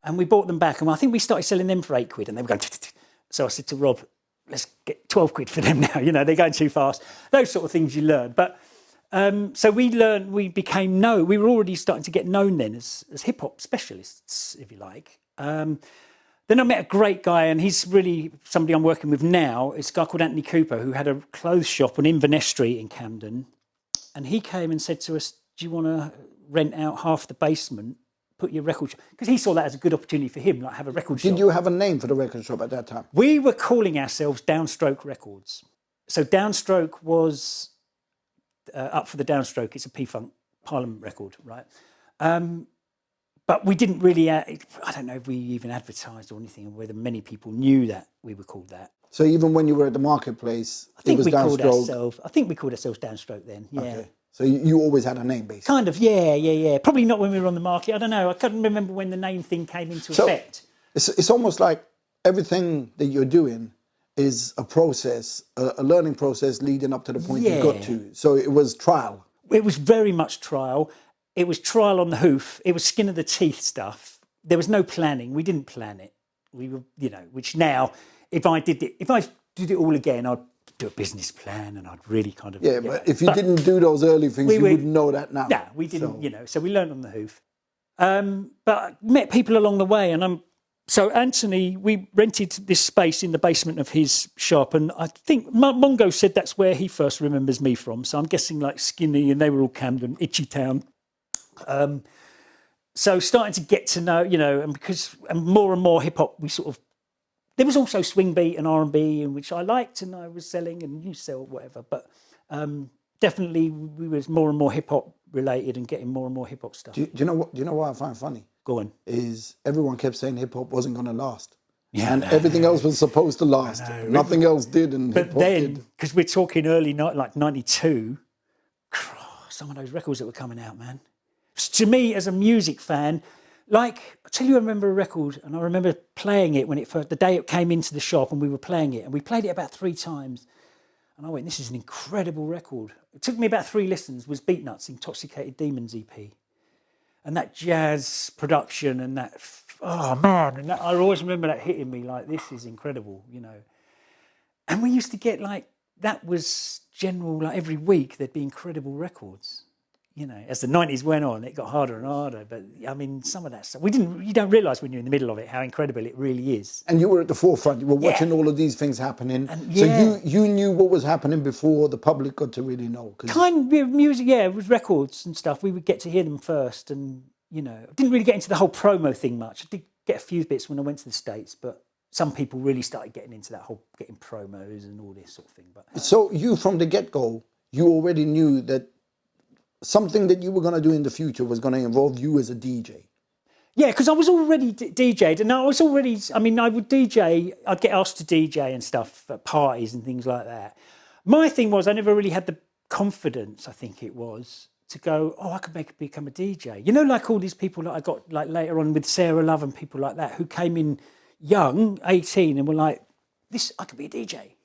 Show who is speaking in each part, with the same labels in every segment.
Speaker 1: And we bought them back, and I think we started selling them for £8, and they were going. So I said to Rob, let's get 12 quid for them now. You know, they're going too fast. Those sort of things you learn. But so we were already starting to get known then as hip hop specialists, if you like. Then I met a great guy, and he's really somebody I'm working with now. It's a guy called Anthony Cooper, who had a clothes shop on Inverness Street in Camden. And he came and said to us, do you want to rent out half the basement, put your record shop? Because he saw that as a good opportunity for him, like have a record shop.
Speaker 2: Did you have a name for the record shop at that time?
Speaker 1: We were calling ourselves Downstroke Records. So Downstroke was up for the Downstroke. It's a P-Funk Parliament record, right? But we didn't really, I don't know if we even advertised or anything, or whether many people knew that we were called that.
Speaker 2: So even when you were at the marketplace, it was Downstroke?
Speaker 1: I think we called ourselves Downstroke then, yeah. Okay.
Speaker 2: So you always had a name, basically?
Speaker 1: Kind of, yeah. Probably not when we were on the market. I don't know. I couldn't remember when the name thing came into effect.
Speaker 2: It's almost like everything that you're doing is a process, a learning process leading up to the point you got to. So it was trial.
Speaker 1: It was very much trial. It was trial on the hoof. It was skin of the teeth stuff. There was no planning. We didn't plan it. We were, which now, if I did it all again, I'd do a business plan, and I'd really kind of...
Speaker 2: Yeah, but if you didn't do those early things, you wouldn't know that now.
Speaker 1: No, we didn't, so we learned on the hoof. But I met people along the way, and so Anthony, we rented this space in the basement of his shop, and I think Mongo said that's where he first remembers me from, so I'm guessing like Skinny, and they were all Camden, Itchy Town. So starting to get to know, and more and more hip-hop, there was also swing beat and R&B, in which I liked and I was selling, and you sell whatever. But definitely we was more and more hip-hop related and getting more and more hip-hop stuff.
Speaker 2: Do you know what I find funny?
Speaker 1: Go on.
Speaker 2: Is everyone kept saying hip-hop wasn't going to last. Yeah, and everything else was supposed to last. Nothing else did, and hip-hop did. Because
Speaker 1: we're talking early, like 92, some of those records that were coming out, man. To me, as a music fan... I remember a record, and I remember playing it the day it came into the shop, and we were playing it, and we played it about 3 times. And I went, this is an incredible record. It took me about 3 listens, was Beatnuts' Intoxicated Demons EP. And that jazz production and that, oh man, and I always remember that hitting me like, this is incredible, And we used to get that was general, every week there'd be incredible records. As the 90s went on, it got harder and harder. But I mean, some of that stuff, you don't realise when you're in the middle of it how incredible it really is.
Speaker 2: And you were at the forefront. You were watching all of these things happening. So you knew what was happening before the public got to really know.
Speaker 1: Kind of music, with records and stuff. We would get to hear them first, and didn't really get into the whole promo thing much. I did get a few bits when I went to the States, but some people really started getting into that whole getting promos and all this sort of thing. But
Speaker 2: so you, from the get-go, you already knew that something that you were going to do in the future was going to involve you as a DJ.
Speaker 1: Yeah, because I was already DJ'd, and I would DJ, I'd get asked to DJ and stuff at parties and things like that. My thing was, I never really had the confidence, I think it was, to go, I could become a DJ. Like all these people that I got later on with Sarah Love and people like that, who came in young, 18, and were like, I could be a DJ.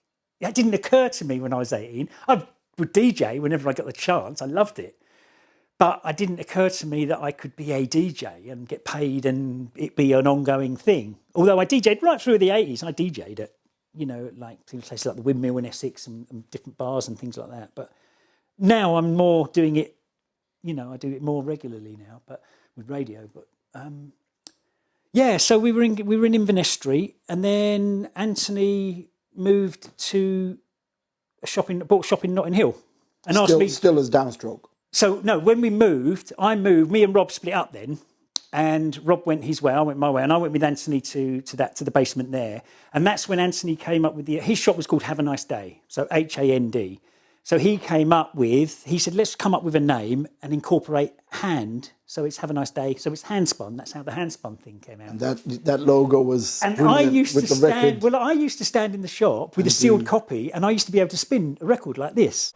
Speaker 1: It didn't occur to me when I was 18. I would DJ whenever I got the chance. I loved it. But it didn't occur to me that I could be a DJ and get paid and it be an ongoing thing. Although I DJ'd right through the 80s. I DJ'd at, places like the Windmill in Essex and different bars and things like that. But now I'm more doing it, I do it more regularly now, but with radio. But so we were in Inverness Street, and then Anthony moved to bought a shop in Notting Hill. And
Speaker 2: still as Downstroke.
Speaker 1: So, no, when me and Rob split up then, and Rob went his way, I went my way, and I went with Anthony to the basement there. And that's when Anthony came up with his shop was called Have a Nice Day, so Hand. So he said, let's come up with a name and incorporate hand, so it's Have a Nice Day, so it's Handspun. That's how the Handspun thing came out.
Speaker 2: And that logo was
Speaker 1: I used to stand in the shop with a sealed copy, and I used to be able to spin a record like this.